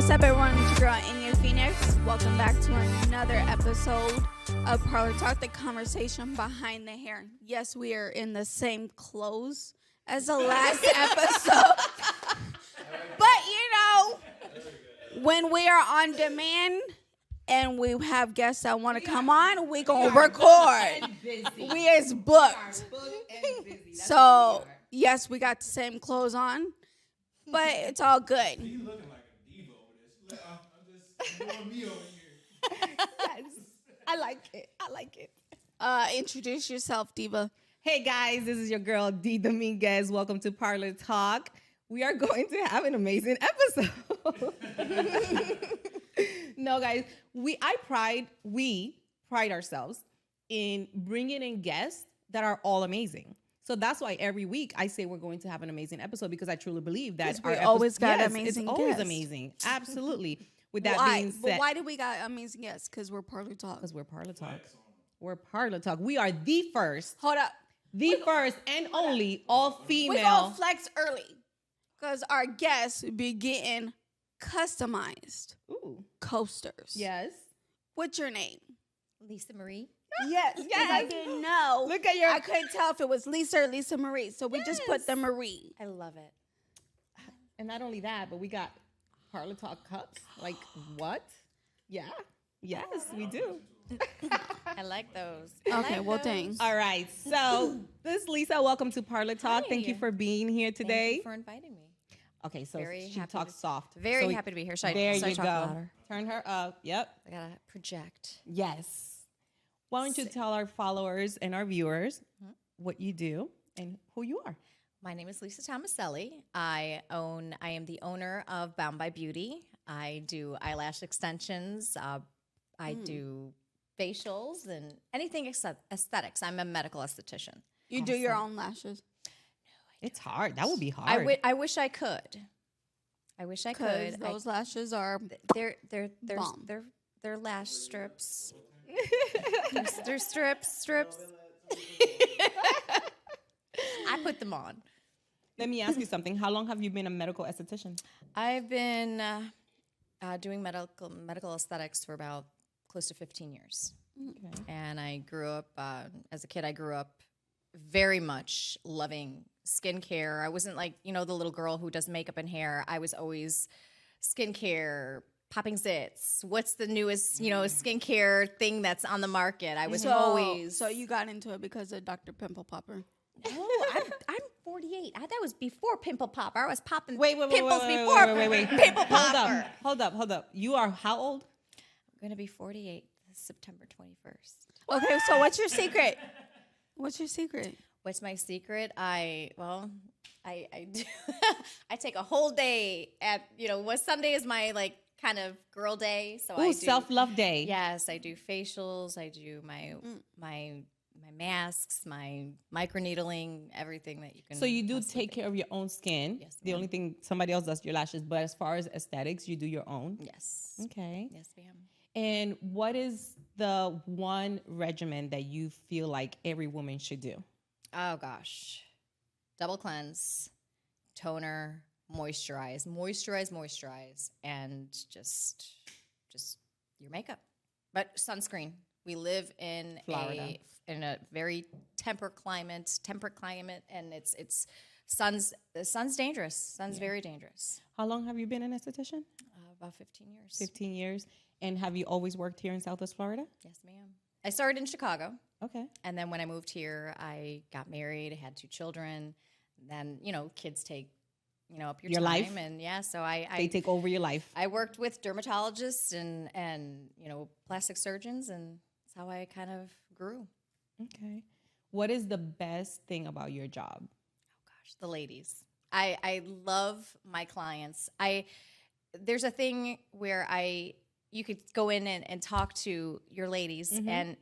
What's up, everyone? It's your girl, Enya Phoenix. Welcome back to another episode of Parlor Talk, the conversation behind the hair. Yes, we are in the same clothes as the last episode. But, when we are on demand and we have guests that want to come on, we going to record. We is booked. So, yes, we got the same clothes on, but it's all good. You looking like a diva over there. I'm just doing me over here. Yes. I like it. Introduce yourself, Diva. Hey guys, this is your girl Dee Dominguez. Welcome to Parlor Talk. We are going to have an amazing episode. No, guys, we pride ourselves in bringing in guests that are all amazing. So that's why every week I say we're going to have an amazing episode, because I truly believe that we always got amazing it's always guests. Amazing. Absolutely. With that being said, but why do we got amazing guests? Because we're Parlor Talk. Because we're Parlor Talk. We're Parlor Talk. We are the first. Hold up. The first and only all-female. We gonna flex early, because our guests be getting customized coasters. Yes. What's your name? Lisa Marie. Yes. I didn't know. Look at your. I couldn't tell if it was Lisa or Lisa Marie, so we just put the Marie. I love it. And not only that, but we got Parlor Talk cups. Like what? Yeah. Yes, we do. I like those. Okay, well, thanks. All right. So this is Lisa. Welcome to Parlor Talk. Hi. Thank you for being here today. Thank you for inviting me. Okay, so Very she happy talks to- soft. Very So happy to be here. Should I there you talk go. louder? Turn her up. Yep. I gotta project. Yes. Why don't you tell our followers and our viewers what you do and who you are? My name is Lisa Tomaselli. I am the owner of Bound by Beauty. I do eyelash extensions. I do facials and anything aesthetics. I'm a medical esthetician. You do your own lashes. It's hard. That would be hard. I wish I could. I wish I Because could. those lashes are bomb. They're lash strips. They're strips. I put them on. Let me ask you something. How long have you been a medical esthetician? I've been doing medical aesthetics for about close to 15 years. Okay. And I grew up, as a kid, I grew up very much loving skincare. I wasn't like, the little girl who does makeup and hair. I was always skincare, popping zits. What's the newest, skincare thing that's on the market? I was always. So you got into it because of Dr. Pimple Popper. No, I'm 48. That was before Pimple Popper. I was popping pimples Wait. Pimple Popper. Hold up. You are how old? I'm going to be 48 September 21st. Okay, so what's your secret? What's your secret? What's my secret? I do. I take a whole day at, what Sunday is my kind of girl day. So I do self-love day. Yes, I do facials. I do my masks, my microneedling, everything that you can. So you do take care of your own skin. Yes, The ma'am. only thing, somebody else does your lashes, but as far as aesthetics, you do your own. Yes. Okay. Yes, ma'am. And what is the one regimen that you feel like every woman should do? Oh gosh, double cleanse, toner, moisturize, and just your makeup. But sunscreen. We live in Florida. a very temperate climate, and the sun's dangerous. Sun's very dangerous. How long have you been an esthetician? About 15 years. 15 years. And have you always worked here in Southwest Florida? Yes, ma'am. I started in Chicago, Okay. and then when I moved here, I got married. I had 2 children. Then kids take up your time, life. and so They I take over your life. I worked with dermatologists and plastic surgeons, and that's how I kind of grew. Okay. What is the best thing about your job? Gosh, the ladies. I love my clients. There's a thing where you could go in and talk to your ladies, and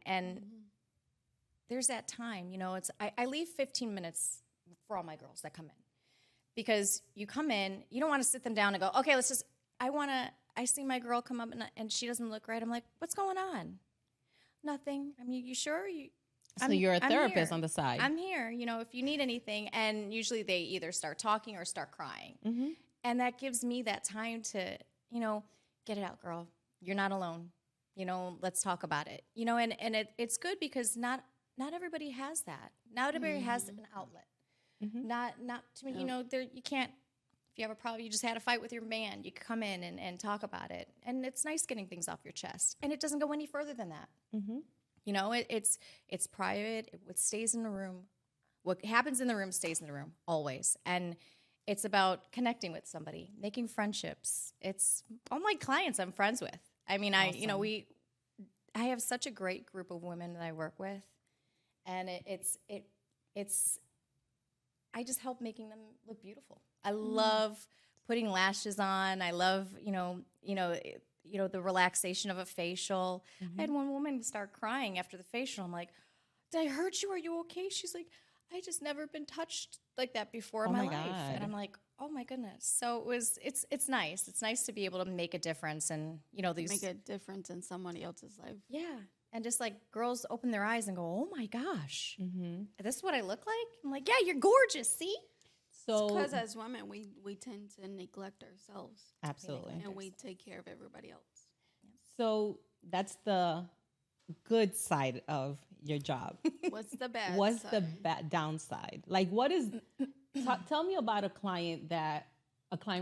there's that time, I leave 15 minutes for all my girls that come in, because you come in, you don't want to sit them down and go, okay, I see my girl come up and she doesn't look right. I'm like, what's going on? Nothing. I mean, you sure? So you're a I'm therapist here. on the side. I'm here, if you need anything. And usually they either start talking or start crying. And that gives me that time to, get it out, girl. You're not alone. Let's talk about it. And it's good because not everybody has that. Not everybody has an outlet. Not too many, there you can't, if you have a problem, you just had a fight with your man, you come in and talk about it. And it's nice getting things off your chest. And it doesn't go any further than that. It's private. What stays in the room, what happens in the room stays in the room always. And it's about connecting with somebody, making friendships. It's all my clients I'm friends with. I mean, awesome. I have such a great group of women that I work with, and it's I just help making them look beautiful. I love putting lashes on. I love the relaxation of a facial. I had one woman start crying after the facial. I'm like, did I hurt you? Are you okay? She's like, I just never been touched like that before in my life. God. And I'm like, oh my goodness. So it's nice. It's nice to be able to make a difference and make a difference in somebody else's life. Yeah. And just like girls open their eyes and go, oh my gosh, this is what I look like? I'm like, yeah, you're gorgeous. See? So because as women, we tend to neglect ourselves. Absolutely. And we take care of everybody else. So that's the good side of your job. What's the bad What's side? the downside? Like, what is, tell me about a client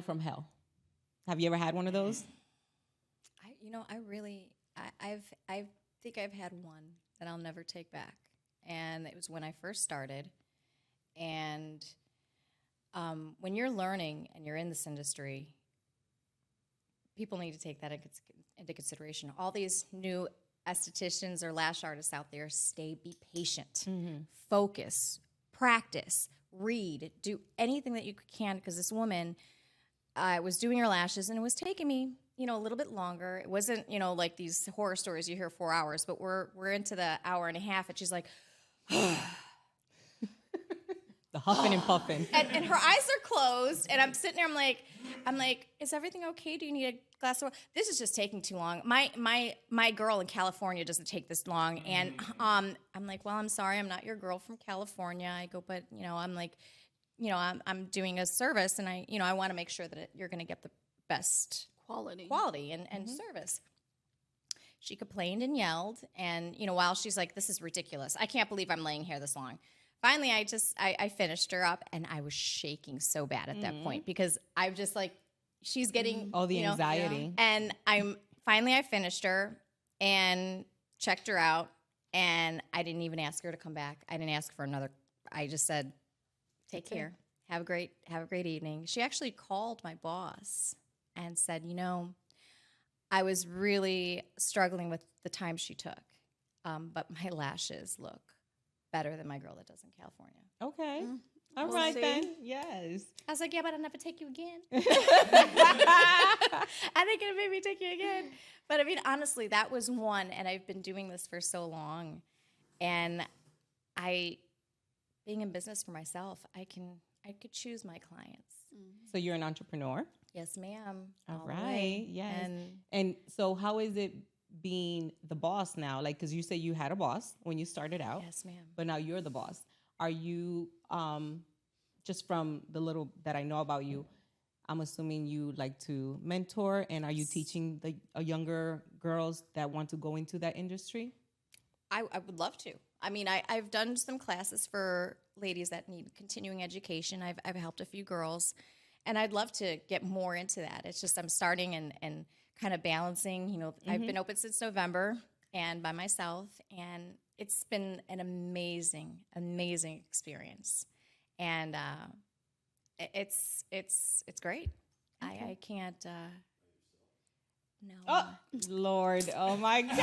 from hell. Have you ever had one of those? I think I've had one that I'll never take back. And it was when I first started. And when you're learning and you're in this industry, people need to take that into consideration. All these new estheticians or lash artists out there, be patient, focus, practice, read, do anything that you can, because this woman was doing her lashes and it was taking me a little bit longer. It wasn't like these horror stories you hear 4 hours, but we're into the hour and a half, and she's like the huffing and puffing, and her eyes are closed, and I'm sitting there. I'm like, is everything okay? Do you need a glass of water? This is just taking too long. My girl in California doesn't take this long, and I'm like, well, I'm sorry, I'm not your girl from California. I go, but I'm like, I'm doing a service, and I want to make sure that you're going to get the best quality and service. She complained and yelled, and while she's like, this is ridiculous. I can't believe I'm laying here this long. Finally, I finished her up, and I was shaking so bad at that point because I'm just like, she's getting all the anxiety. And I finished her and checked her out, and I didn't even ask her to come back. I didn't ask for another. I just said, take care. Have a great evening. She actually called my boss and said, I was really struggling with the time she took, but my lashes look better than my girl that does in California. Okay. All right, then. Yes. I was like, yeah, but I'll never take you again. I think it made me take you again. But I mean, honestly, that was one, and I've been doing this for so long. And being in business for myself, I could choose my clients. So you're an entrepreneur? Yes, ma'am. All right. Yes. And so how is it being the boss now? Like, because you say you had a boss when you started out. Yes, ma'am. But now you're the boss. Are you, just from the little that I know about you, I'm assuming you like to mentor, and are you teaching the younger girls that want to go into that industry? I would love to. I mean, I've done some classes for ladies that need continuing education. I've helped a few girls, and I'd love to get more into that. It's just I'm starting and kind of balancing. I've been open since November and by myself, and it's been an amazing, amazing experience. And it's great. Okay. I can't. No. Oh, Lord. Oh, my God. He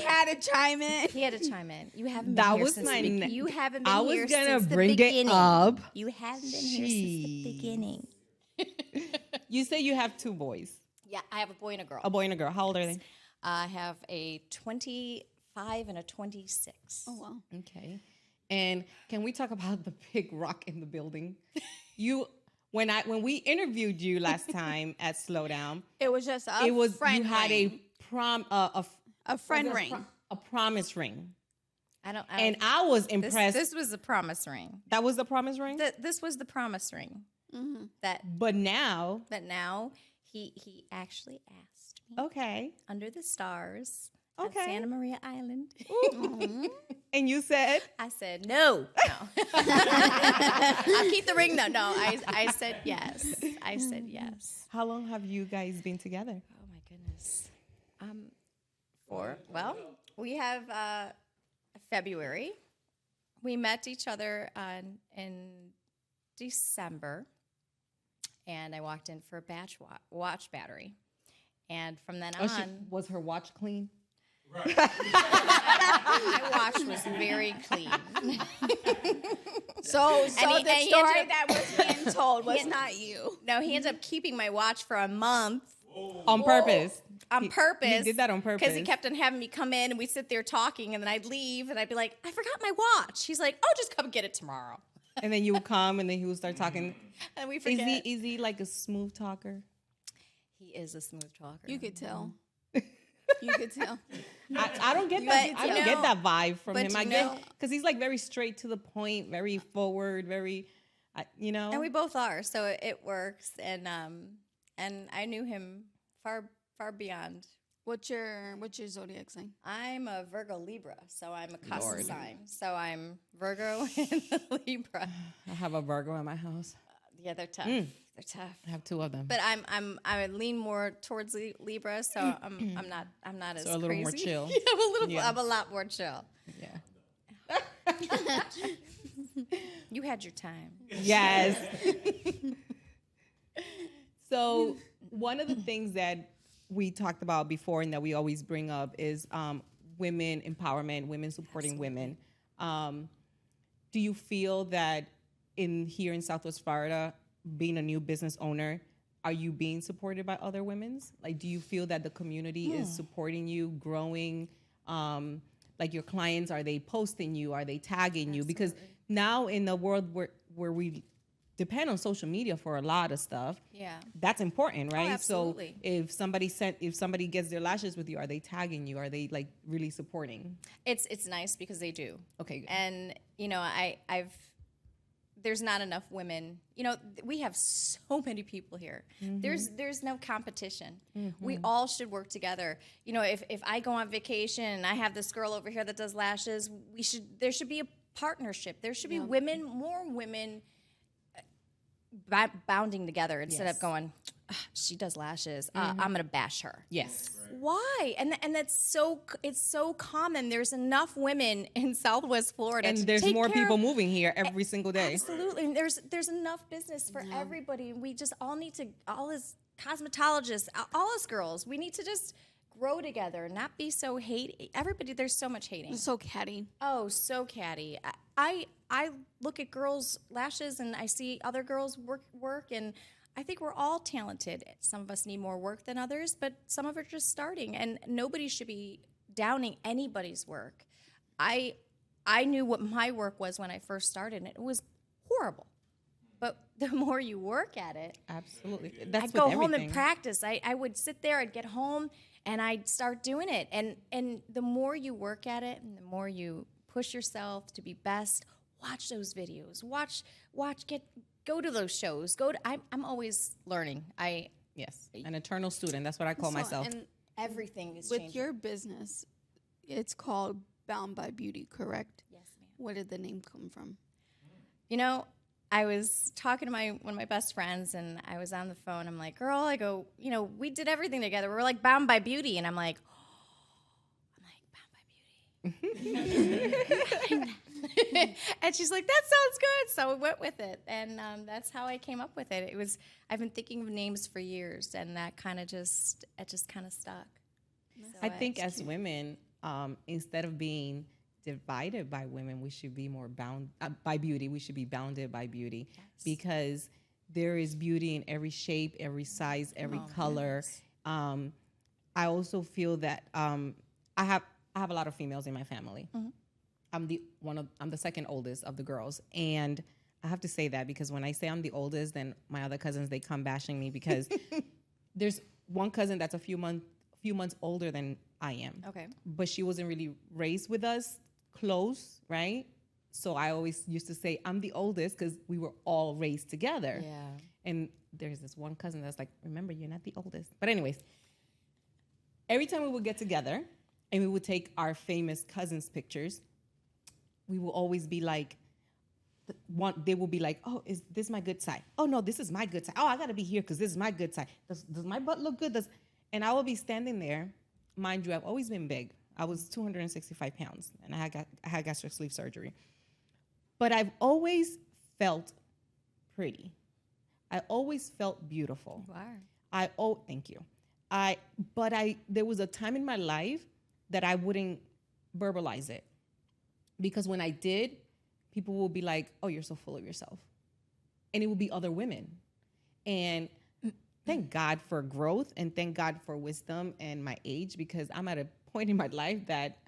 had to chime in. He had to chime in. You haven't been That here was since my the You haven't been I was here gonna since the bring beginning. it up. You haven't been here since the beginning. You say you have two boys. Yeah, I have a boy and a girl. A boy and a girl. How old are they? I have a 25 and a 26. Oh, wow. Okay. And can we talk about the big rock in the building? When we interviewed you last time at Slowdown, it was just a friend you had ring. a friend ring. A promise ring. I was impressed. This was the promise ring. That was the promise ring? This was the promise ring. But now, But now he actually asked me okay. under the stars Okay. of Santa Maria Island. And you said, I said no. I'll keep the ring though. No, I said yes. I said yes. how long have you guys been together? Oh my goodness. Well, we have February. We met each other in December, and I walked in for a watch battery, and from then on, Was her watch clean? Right. my watch was very clean. So he the ended story up- that was being told was not you. No, he ended up keeping my watch for a month. On purpose. On purpose. He did that on purpose. Because he kept on having me come in and we'd sit there talking and then I'd leave and I'd be like, I forgot my watch. He's like, oh, just come get it tomorrow. And then you would come and then he would start talking. And we forget. Is he like a smooth talker? He is a smooth talker. You could tell. You could tell. I don't get that. But I don't you get know- that vibe from but him. you I get know- because he's like very straight to the point, very forward, very, And we both are, so it works. And I knew him far beyond. What's your zodiac sign? I'm a Virgo Libra, so I'm a cusp sign. So I'm Virgo and Libra. I have a Virgo in my house. Yeah, they're tough. They're tough. I have two of them. But I lean more towards Libra, so I'm not as So a little crazy. more chill. Yeah, I'm a lot more chill. Yeah. You had your time. Yes. So one of the things that we talked about before and that we always bring up is women empowerment, women supporting women. Do you feel that here in Southwest Florida, being a new business owner, are you being supported by other women's? Like, do you feel that the community is supporting you, growing? Like your clients, are they posting you? Are they tagging you? Because now in the world where we depend on social media for a lot of stuff, Yeah. that's important, right? absolutely. So if somebody gets their lashes with you, are they tagging you? Are they like really supporting? It's nice because they do. Okay, good. And there's not enough women. We have so many people here. There's no competition. We all should work together. If I go on vacation and I have this girl over here that does lashes, there should be a partnership. There should be more women bounding together instead of going, she does lashes. I'm gonna bash her. Yes. Why? And it's so common. There's enough women in Southwest Florida, And to there's take more care people of- moving here every single day. Absolutely. And there's enough business for everybody. And we just all need to, all as cosmetologists, all us girls, we need to just grow together, not be so everybody, there's so much hating. So catty. Oh, so catty. I look at girls' lashes and I see other girls work and I think we're all talented. Some of us need more work than others, but some of us are just starting and nobody should be downing anybody's work. I knew what my work was when I first started and it was horrible. But the more you work at it, Absolutely. That's I'd go with home everything. and practice. I would sit there, I'd get home, and I'd start doing it. And the more you work at it, and the more you push yourself to be best, watch those videos. Go to those shows. I'm always learning. Yes, an eternal student. That's what I call myself. And Everything is with changing. your business, it's called Bound by Beauty, correct? Yes, ma'am. Where did the name come from? I was talking to one of my best friends, and I was on the phone. I'm like, girl, I go, we did everything together. We're like bound by beauty. And I'm like, bound by beauty. And she's like, that sounds good. So we went with it. And that's how I came up with it. I've been thinking of names for years, and that kind of just kind of stuck. So I think as women, instead of being divided by women, we should be more bound by beauty. We should be bounded by beauty because there is beauty in every shape, every size, every color. I also feel that I have a lot of females in my family. I'm the second oldest of the girls, and I have to say that because when I say I'm the oldest, then my other cousins, they come bashing me because there's one cousin that's a few months older than I am. Okay. But she wasn't really raised with us close, right? So I always used to say I'm the oldest because we were all raised together. Yeah. And there's this one cousin that's like, remember, you're not the oldest. But anyways, every time we would get together and we would take our famous cousins' pictures, we will always be like, they will be like, oh, is this my good side? Oh, no, this is my good side. Oh, I got to be here because this is my good side. Does my butt look good? And I will be standing there. Mind you, I've always been big. I was 265 pounds, and I had gastric sleeve surgery. But I've always felt pretty. I always felt beautiful. Wow. Thank you. There was a time in my life that I wouldn't verbalize it. Because when I did, people will be like, oh, you're so full of yourself. And it will be other women. And thank God for growth and thank God for wisdom and my age, because I'm at a point in my life that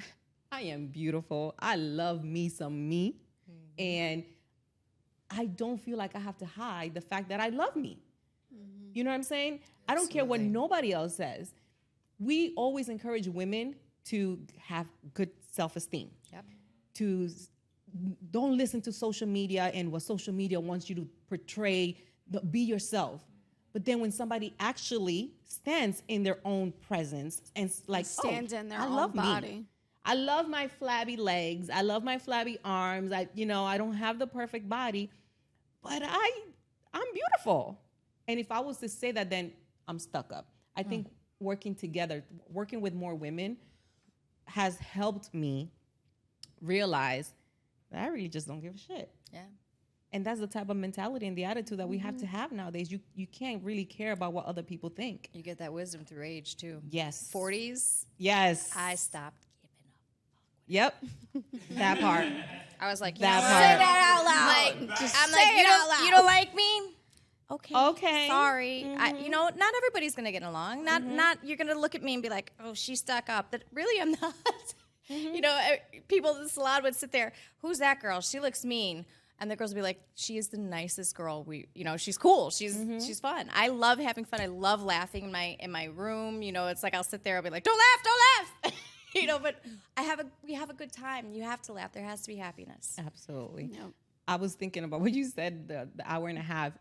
I am beautiful. I love me some me. Mm-hmm. And I don't feel like I have to hide the fact that I love me. Mm-hmm. You know what I'm saying? Absolutely. I don't care what nobody else says. We always encourage women to have good self-esteem. Yep. Don't listen to social media and what social media wants you to portray. Be yourself. But then when somebody actually stands in their own presence and stands in their own body. Me. I love my flabby legs. I love my flabby arms. I don't have the perfect body, but I'm beautiful. And if I was to say that, then I'm stuck up. I think working together, working with more women has helped me realize that I really just don't give a shit. Yeah. And that's the type of mentality and the attitude that we have to have nowadays. You can't really care about what other people think. You get that wisdom through age too. Yes. 40s. Yes. I stopped giving up. Yep. That part. I was like, that part. Say that out loud. Like, Just I'm say like, it out loud. you don't like me? Okay. Okay. Sorry. Not everybody's gonna get along. Not you're gonna look at me and be like, oh, she's stuck up. That really I'm not. People in the salon would sit there. Who's that girl? She looks mean. And the girls would be like, she is the nicest girl. She's cool. She's fun. I love having fun. I love laughing in my room. It's like I'll sit there. I'll be like, don't laugh. But we have a good time. You have to laugh. There has to be happiness. Absolutely. Yep. I was thinking about what you said, the hour and a half.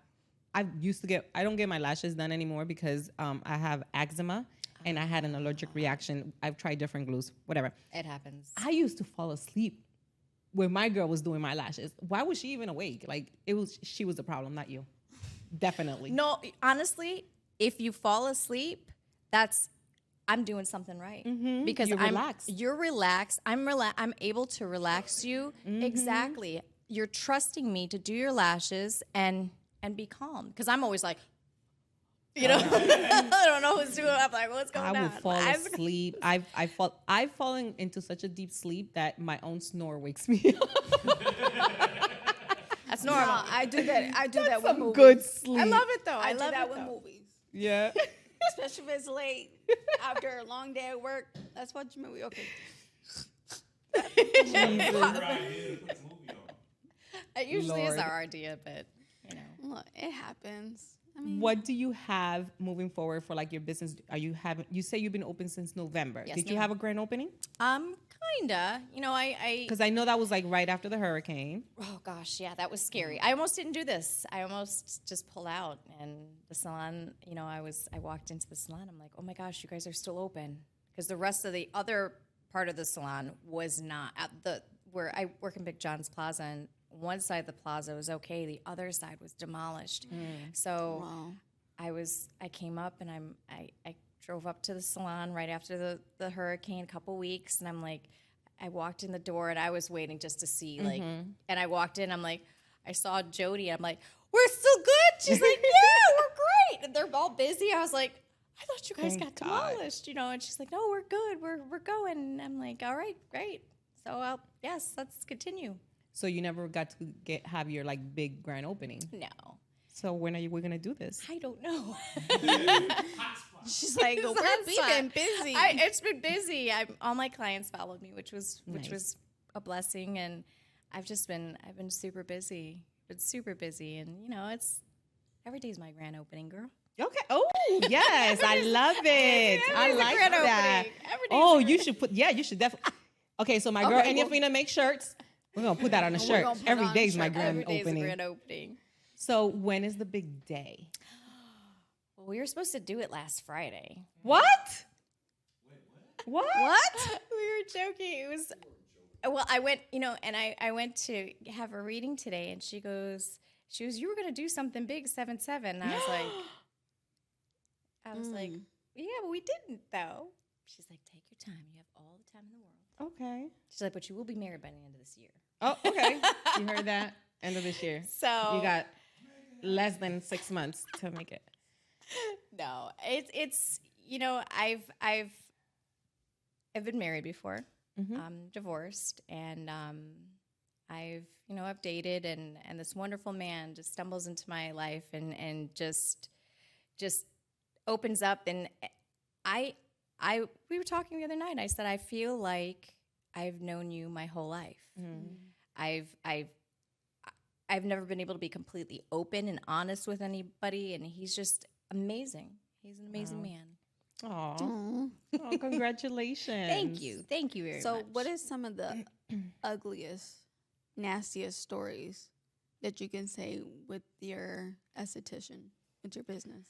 I don't get my lashes done anymore because I have eczema and I had an allergic reaction. I've tried different glues, whatever. It happens. I used to fall asleep when my girl was doing my lashes. Why was she even awake? Like she was the problem, not you. Definitely. No, honestly, if you fall asleep, I'm doing something right. Mm-hmm. Because you're relaxed. I'm able to relax you. Mm-hmm. Exactly. You're trusting me to do your lashes and be calm. Because I'm always like, I don't know who's doing it. I'm like, what's going on? I would fall asleep. I've fallen into such a deep sleep that my own snore wakes me up. That's normal. No, I do that with movies. Good sleep. I love it though. I love do that it with though. movies. Yeah. Especially if it's late after a long day at work. Let's watch a movie. Okay. Right here, put the movie on. It usually is Lord. our idea, but Look, it happens. I mean, What do you have moving forward for your business? You say you've been open since November. Yes, Did you ma'am. have a grand opening? kinda. Because I know that was right after the hurricane. Oh gosh, yeah, that was scary. I almost didn't do this. I almost just pulled out. And the salon, I walked into the salon. I'm like, oh my gosh, you guys are still open, because the rest of the other part of the salon was not at where I work in Big John's Plaza, and one side of the plaza was okay, the other side was demolished. So wow. I came up and I drove up to the salon right after the hurricane, a couple weeks, and I'm like, I walked in the door and I was waiting just to see and I walked in, I'm like, I saw Jody, I'm like, we're still good. She's like, yeah, we're great. And they're all busy. I was like, I thought you guys got demolished, and she's like, no, we're good. We're going. And I'm like, all right, great. So yes, let's continue. So you never got to have your big grand opening. No. So when are we gonna do this? I don't know. She's like, we've been busy. It's been busy. All my clients followed me, which was a blessing, and I've been super busy. Been super busy, and it's every day's my grand opening, girl. Okay. Oh yes, I love it. I like that. Every day's Oh, you should definitely. Okay, so my girl Enya Fina makes shirts. We're gonna put that on a shirt. gonna put Every on a day's my shirt. grand Every day's a opening. grand opening. So when is the big day? Well, we were supposed to do it last Friday. What? What? What? We were joking. It was. Well, I went, and I went to have a reading today, and she goes, you were gonna do something big, 7/7. And I was like, yeah, but we didn't though. She's like, take your time. You have all the time in the world. Okay. She's like, but you will be married by the end of this year. Oh, okay. You heard that? End of this year. So You got less than 6 months to make it. no, it's I've been married before. I'm divorced, and I've dated, and this wonderful man just stumbles into my life and just opens up, and we were talking the other night. I said, I feel like I've known you my whole life. I've never been able to be completely open and honest with anybody, and he's just amazing. He's an amazing man. Aw. Oh, congratulations. Thank you very much. So, what is some of the ugliest, nastiest stories that you can say with your esthetician, with your business?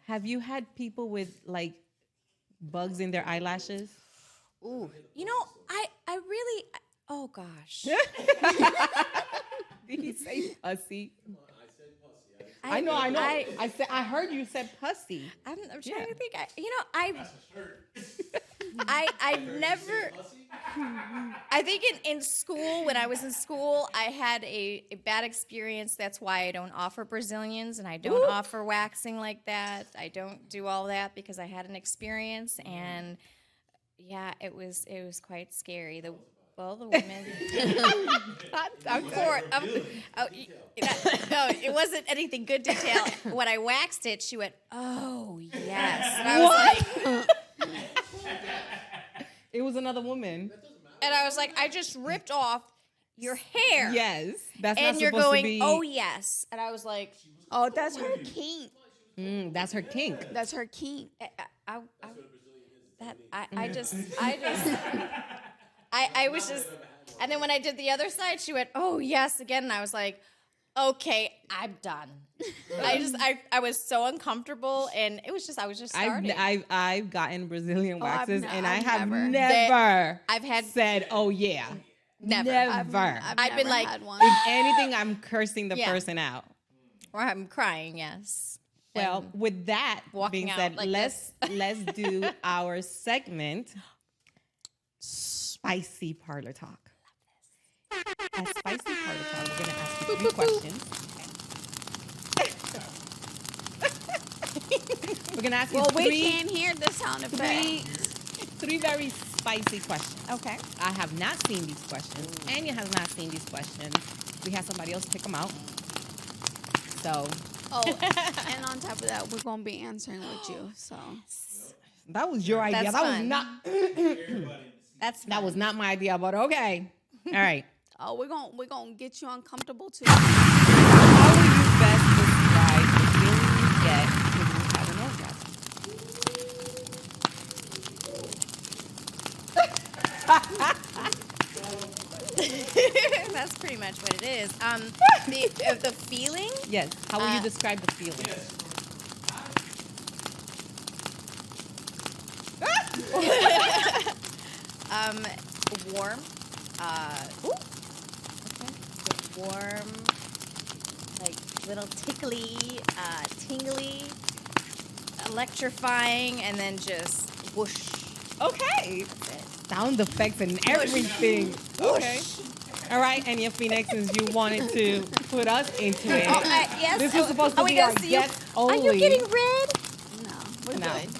Have you had people with like bugs in their eyelashes? Ooh, I really, oh gosh. Did he say pussy? I know. I heard you said pussy. I'm trying to think. I've never. I think in school, when I was in school, I had a bad experience. That's why I don't offer Brazilians, and I don't offer waxing like that. I don't do all that because I had an experience, and yeah, it was quite scary. The women. Of course. No, it wasn't anything good detail. When I waxed it, she went, "Oh yes." And I was like, It was another woman. and I was like, I just ripped off your hair. Yes, that's And not you're supposed going, to be. "Oh yes," and I was like, Oh, that's her kink. That's her kink. That's her kink. I was just, and then when I did the other side, she went, "Oh yes," again, and I was like, "Okay, I'm done." I was so uncomfortable, and it was just, I was just starting. I've gotten Brazilian waxes, and I I've have never. never I've had said, "Oh yeah." never. Never. I've been never like, had one. If anything, I'm cursing the Yeah. person out. Or I'm crying, yes. Well, And with that walking being out said, like let's do our segment, Spicy Parlor Talk. At Spicy Parlor Talk, we're gonna ask you 3 questions. We're gonna ask you Well, we three can't hear the sound effect. three very spicy questions. Okay. I have not seen these questions. Enya has not seen these questions. We had somebody else pick them out. So Oh, and on top of that, we're gonna be answering with you. So that was your idea. That's That was fun. not. That was not my idea, but okay. All right. oh, we're gonna get you uncomfortable too. How would you best describe the feeling you get when you have an orgasm? That's pretty much what it is. The feeling. Yes. How would you describe the feeling? Warm. Warm, like little tickly, tingly, electrifying, and then just whoosh. Okay. Sound effects and everything. Okay. All right, Enya Phoenix, since you wanted to put us into it. Yes. This was supposed to we be gonna our see you? guest only. Are you getting red? No, we're No. good.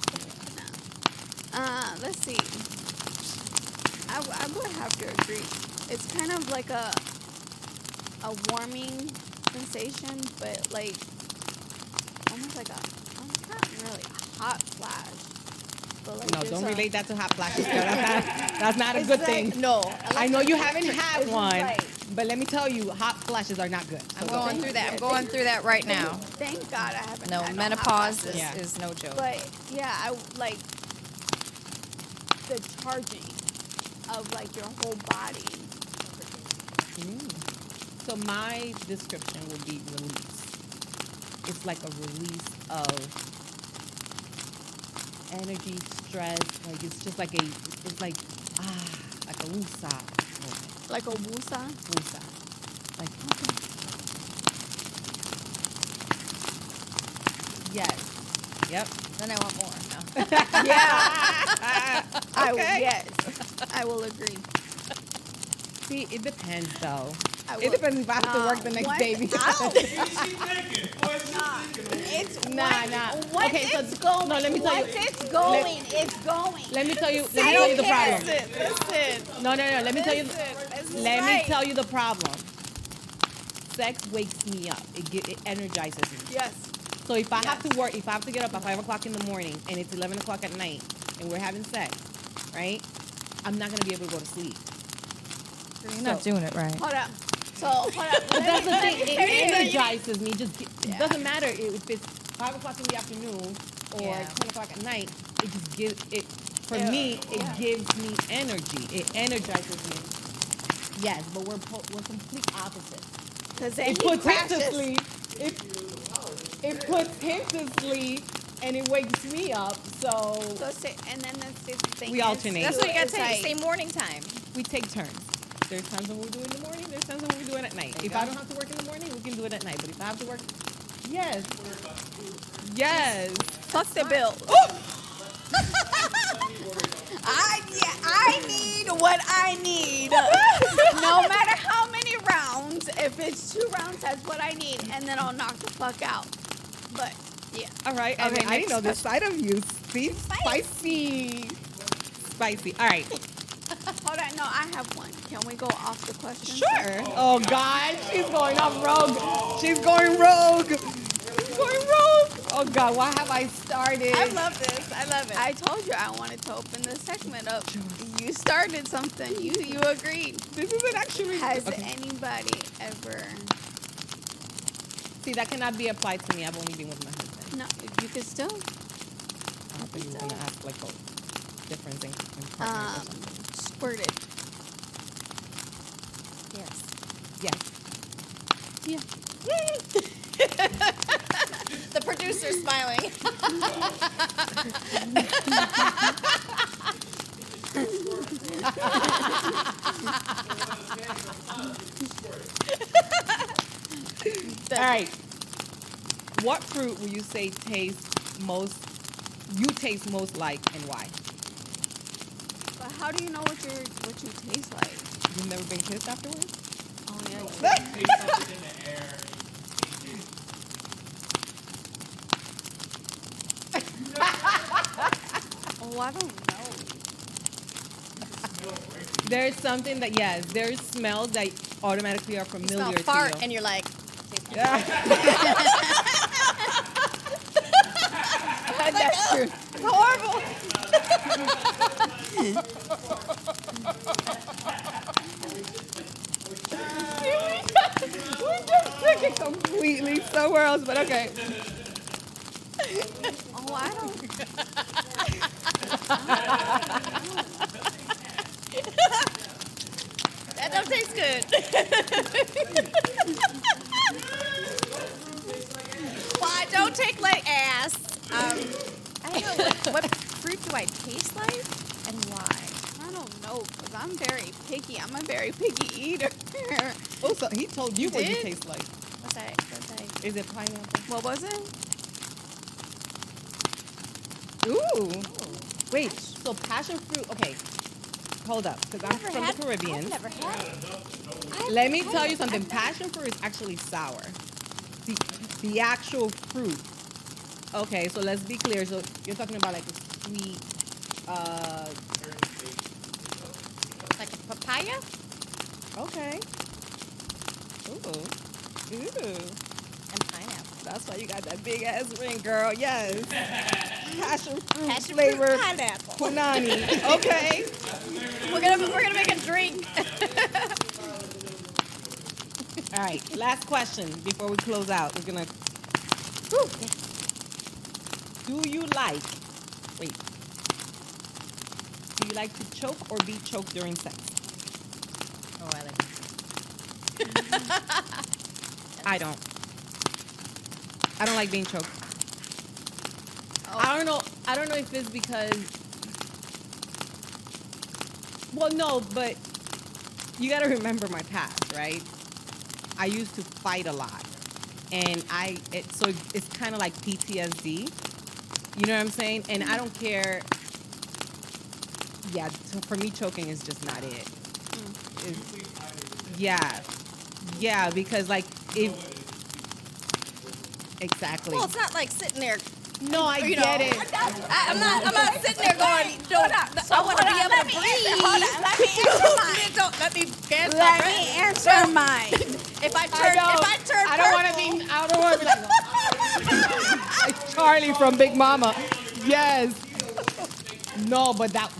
No. Let's see. I would have to agree. It's kind of like a warming sensation, but like almost like not really a hot flash. But like No, just don't a- relate that to hot flashes, girl. That's not a good thing. No. I know you haven't had one, right. but let me tell you, hot flashes are not good. I'm going through that. I'm going through that right now. Thank God I haven't. No, had hot menopause flashes. Yeah. is no joke. But yeah, I like the charging. of like your whole body. So my description would be release. It's like a release of energy, stress. Like it's just like it's like like a woosah moment. Like a wusa. Woosah. Like yes. Yep. Then I want more. No. Yes, I will agree. See, it depends though. I It will. depends if I have to work the next What? day because Ow. She's thinking. Boy, she's thinking. It's Nah. Once Okay, so it's going. no, let me tell you. Once it's going, it's going. Let me tell you the problem. Listen. No. Let me tell you. Let me tell you the problem. Sex wakes me up. It energizes me. Yes. So if I have to work, if I have to get up at 5 o'clock in the morning and it's 11 o'clock at night and we're having sex, right? I'm not gonna be able to go to sleep. You're not doing it right. Hold up. So hold up. But that's the thing. It let me- energizes me. It doesn't matter if it's 5 o'clock in the afternoon or 10 o'clock at night. It just gives it. For me, it gives me energy. It energizes me. Yes, but we're complete opposites. Because It puts him to sleep. It puts him to sleep, and it wakes me up. So And then the thing We is, alternate. That's what you gotta it's say. like- Say morning time. we take turns. There's times when we do it in the morning. There's times when we do it at night. If I don't have to work in the morning, we can do it at night. But if I have to work, yes. Fuck the bill. I need what I need. No matter how many rounds, if it's 2 rounds, that's what I need, and then I'll knock the fuck out. But yeah. All right. Okay, I didn't next know this side of you. See, spicy. All right. Hold on, no, I have one. Can we go off the question? Sure. Oh God, she's going off rogue. She's going rogue. Oh God, why have I started? I love this. I love it. I told you I wanted to open the segment up. You started something. You agreed. This isn't actually. Has Okay. anybody ever? See, that cannot be applied to me. I've only been with my husband. No, you could still. I thought you were gonna ask like a difference in partners or something. Squirted. Yes. Yes. The producer's smiling. All right. What fruit will you say you taste most like, and why? But how do you know what you taste like? You've never been kissed afterwards? Oh yeah. Take something in the air. Oh, I don't know. There's something that there's smells that automatically are You familiar smell to fart you. and you're like, Yeah. That's true. it's horrible. We just took it completely somewhere else, but okay. Oh, I don't. That don't taste good. Well, I don't take like ass. I don't know what fruit do I taste like and why. I don't know, because I'm very picky. I'm a very picky eater. Oh, so he told you what you did? taste like. What's that? Is it pineapple? What was it? Ooh. Wait, so passion fruit, okay. Hold up, because I'm from the Caribbean. I've never had it. Let me tell you something. Passion fruit is actually sour. The actual fruit. Okay, so let's be clear. So you're talking about like a sweet, Like a papaya? okay. Ooh. And pineapple. That's why you got that big ass ring, girl. Yes. Passion fruit Passion flavor. fruit pineapple. Punani. Okay. We're gonna make a drink. All right. Last question before we close out. We're gonna. Do you like like to choke or be choked during sex? Oh, I like. I don't. I don't like being choked. Oh. I don't know. I don't know if it's because. Well, no, but you got to remember my past, right? I used to fight a lot, and so it's kind of like PTSD. You know what I'm saying? And I don't care. Yeah, for me, choking is just not it. Yeah, because like if exactly. Well, it's not like sitting there. No, I get it. I'm not sitting there going. I want to be able to breathe. Hold on, let me answer mine. Let me answer. Let me answer mine. If I turn I don't want to be. I don't want to be like Charlie from Big Mama. Yes. No, but that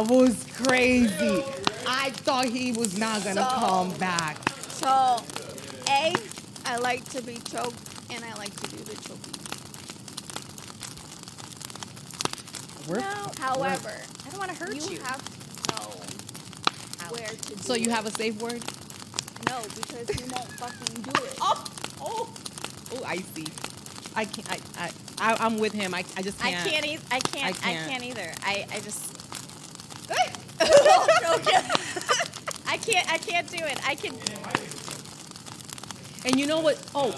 was crazy. I thought he was not gonna come back. So, A, I like to be choked, and I like to do the choking. However, I don't want to hurt you. you have to know where to do So you it. have a safe word? No, because you won't fucking do it. Oh, Icey. I can't. I'm with him. I just I can't. can't either. I just. I can't do it. I can. And you know what? Oh,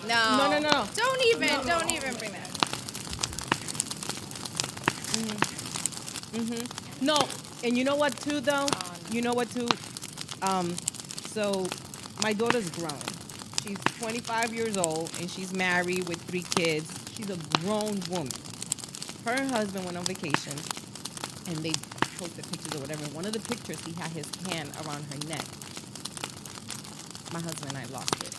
No. No. Don't even bring that. no. And you know what too, though? no. You know what too? So my daughter's grown. She's 25 years old, and she's married with 3 kids. She's a grown woman. Her and her husband went on vacation, and they posted pictures or whatever. In one of the pictures, he had his hand around her neck. My husband and I lost it.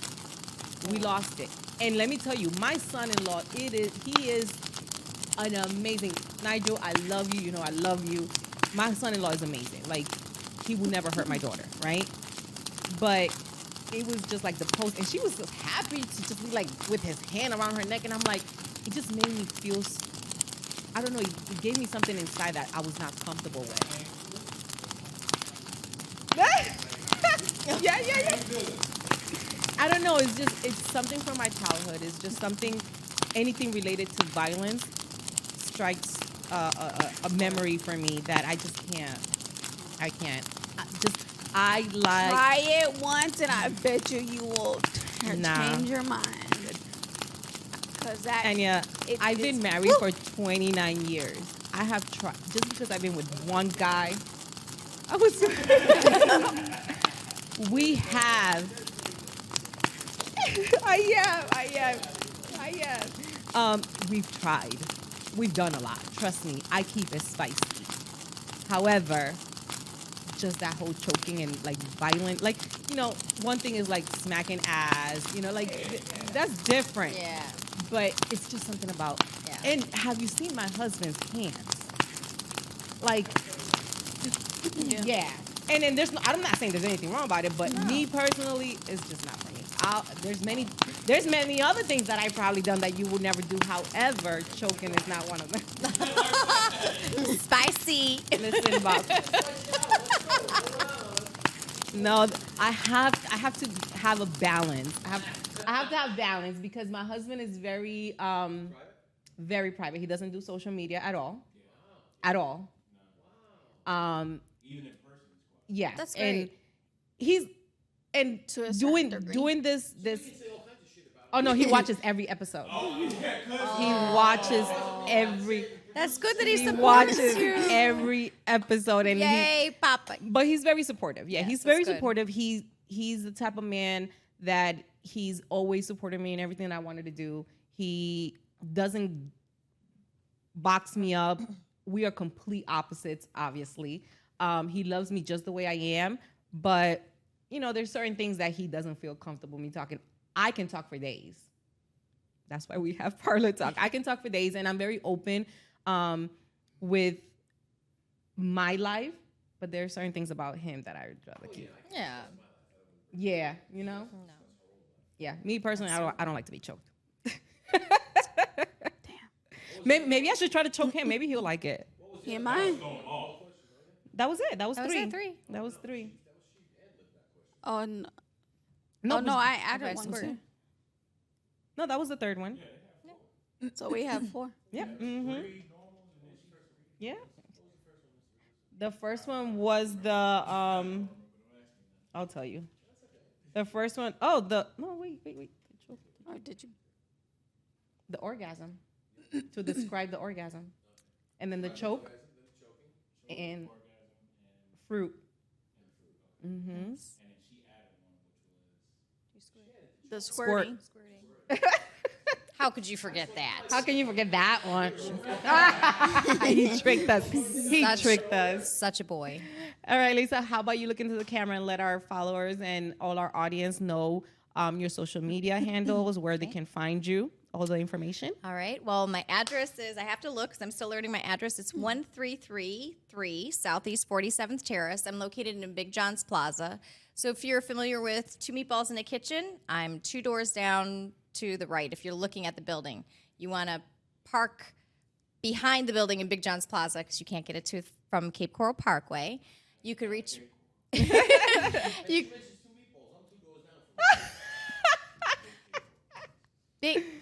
We lost it. And let me tell you, my son-in-law, he is an amazing, Nigel, I love you. You know I love you. My son-in-law is amazing. Like, he would never hurt my daughter, right? But it was just like the post, and she was just happy to just be like with his hand around her neck, and I'm like, it just made me feel, I don't know, it gave me something inside that I was not comfortable with. Yeah. I don't know, it's something from my childhood. It's just something, anything related to violence strikes a memory for me that I just can't. I like. Try it once, and I bet you will change your mind. Cause that. Enya, I've been married for 29 years. I have tried, just because I've been with one guy. We have. I am. We've tried. We've done a lot. Trust me, I keep it spicy. However, just that whole choking and like violent, like, you know, one thing is like smacking ass, you know, like that's different. Yeah. But it's just something about. Yeah. And have you seen my husband's hands? Like, yeah. And then I'm not saying there's anything wrong about it, but me personally, it's just not for me. There's many other things that I've probably done that you would never do. However, choking is not one of them. Spicy. Listen, Bob. No, I have to have a balance. I have to have balance because my husband is very very private. He doesn't do social media at all. At all. Even in person. Yeah. That's great. And he's To a certain degree. doing this. Oh no, he watches every episode. He watches every. That's good that he He supports watches you. every episode, and Yay, Papa. but he's very supportive. Yeah, Yes, he's that's very good. supportive. He's the type of man that he's always supported me in everything I wanted to do. He doesn't box me up. We are complete opposites, obviously. He loves me just the way I am, but you know, there's certain things that he doesn't feel comfortable me talking. I can talk for days. That's why we have Parlor Talk. I can talk for days, and I'm very open with my life, but there are certain things about him that I would rather keep. Yeah. Yeah, you know? No. Yeah, me personally, I don't like to be choked. Maybe I should try to choke him. Maybe he'll like it. He might. That was it. That was That was three. it, three. That was three. Oh, no. No, Oh, no, I added Okay, one so too. No, that was the third one. So we have 4. Yep. Mm-hmm. Yeah. The first one was the I'll tell you. The first one, wait. Or did you? The orgasm. To describe the orgasm. And then the choke. And fruit. Mm-hmm. The squirting. How could you forget that? How can you forget that one? He tricked us. He tricked us. Such a boy. All right, Lisa, how about you look into the camera and let our followers and all our audience know your social media handles, where they can find you, all the information. All right. Well, my address is, I have to look because I'm still learning my address. It's 1333 Southeast 47th Terrace. I'm located in Big John's Plaza. So if you're familiar with Two Meatballs in a Kitchen, I'm 2 doors down to the right. If you're looking at the building, you want to park behind the building in Big John's Plaza because you can't get it to from Cape Coral Parkway. You could reach.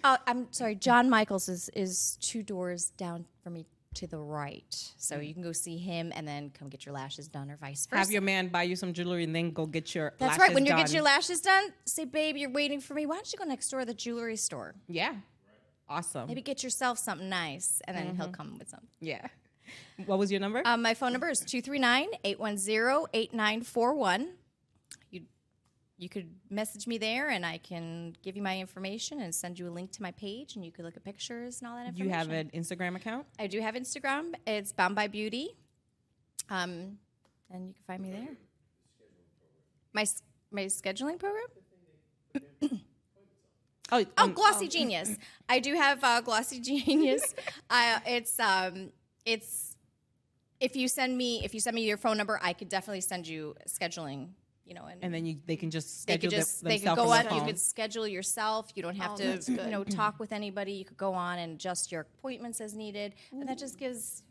I'm sorry, John Michaels is 2 doors down from me to the right. So you can go see him and then come get your lashes done, or vice versa. Have your man buy you some jewelry and then go get your That's lashes right. When you done. get your lashes done, say, babe, you're waiting for me. Why don't you go next door to the jewelry store? Yeah. Awesome. Maybe get yourself something nice, and then he'll come with something. Yeah. What was your number? My phone number is 239-810-8941. You could message me there, and I can give you my information and send you a link to my page, and you could look at pictures and all that information. You have an Instagram account? I do have Instagram. It's Bound by Beauty, and you can find me there. My scheduling program? Glossy Genius. I do have Glossy Genius. It's if you send me your phone number, I could definitely send you scheduling. And then they can just they schedule could just themselves they could go on on. the phone. You could schedule yourself. You don't have to talk with anybody. You could go on and adjust your appointments as needed, and that just gives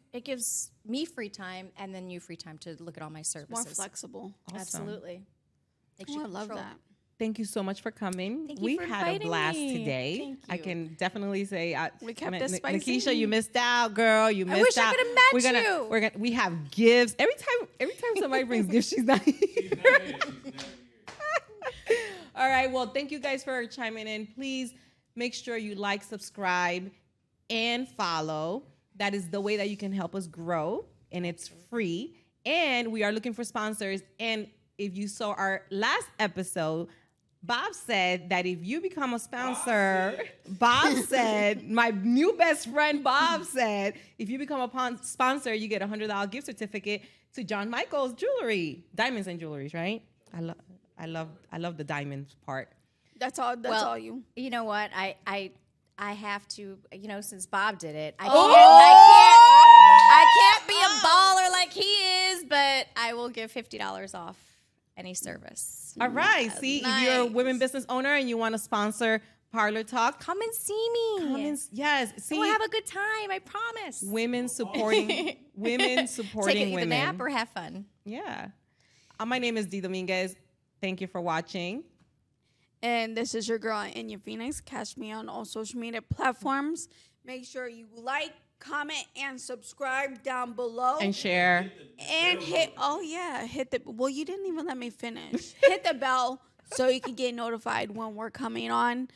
me free time, and then you free time to look at all my services. More flexible. Awesome. Absolutely. Oh, I love that. Thank you so much for coming. Thank you We for had a inviting blast me. today. Thank I you. can definitely say, We kept it spicy. Nakisha, you missed out, girl. You missed wish I out. could have met you. We have gifts every time somebody brings gifts. She's not here. All right. Well, thank you guys for chiming in. Please make sure you like, subscribe, and follow. That is the way that you can help us grow, and it's free. And we are looking for sponsors. And if you saw our last episode, Bob said that if you become a sponsor, Bob said, my new best friend Bob said, if you become a sponsor, you get a $100 gift certificate to John Michael's jewelry, diamonds and jewelries, right? I love the diamonds part. That's all. That's all you. You know what? I have to. Since Bob did it, I can't be a baller like he is, but I will give $50 off any service. All right. See, if you're a women business owner and you want to sponsor Parlor Talk, Come and see me. yes. See, We'll have a good time. I promise. women supporting Take women. either nap or have fun. Yeah. My name is Dee Dominguez. Thank you for watching. And this is your girl, Enya Phoenix. Catch me on all social media platforms. Make sure you like, comment, and subscribe down below. And share. And hit the, well, you didn't even let me finish. Hit the bell so you can get notified when we're coming on.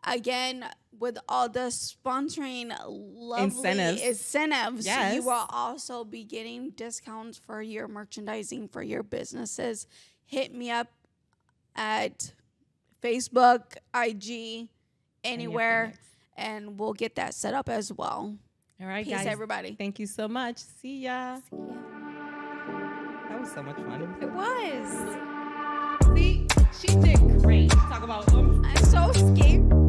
Again, with all the sponsoring lovely incentives, Yes. you will also be getting discounts for your merchandising for your businesses. Hit me up at Facebook, IG, anywhere, and we'll get that set up as well. All right, Peace, guys. everybody. Thank you so much. See ya. That was so much fun. It was. See, she did great. Talk about I'm so scared.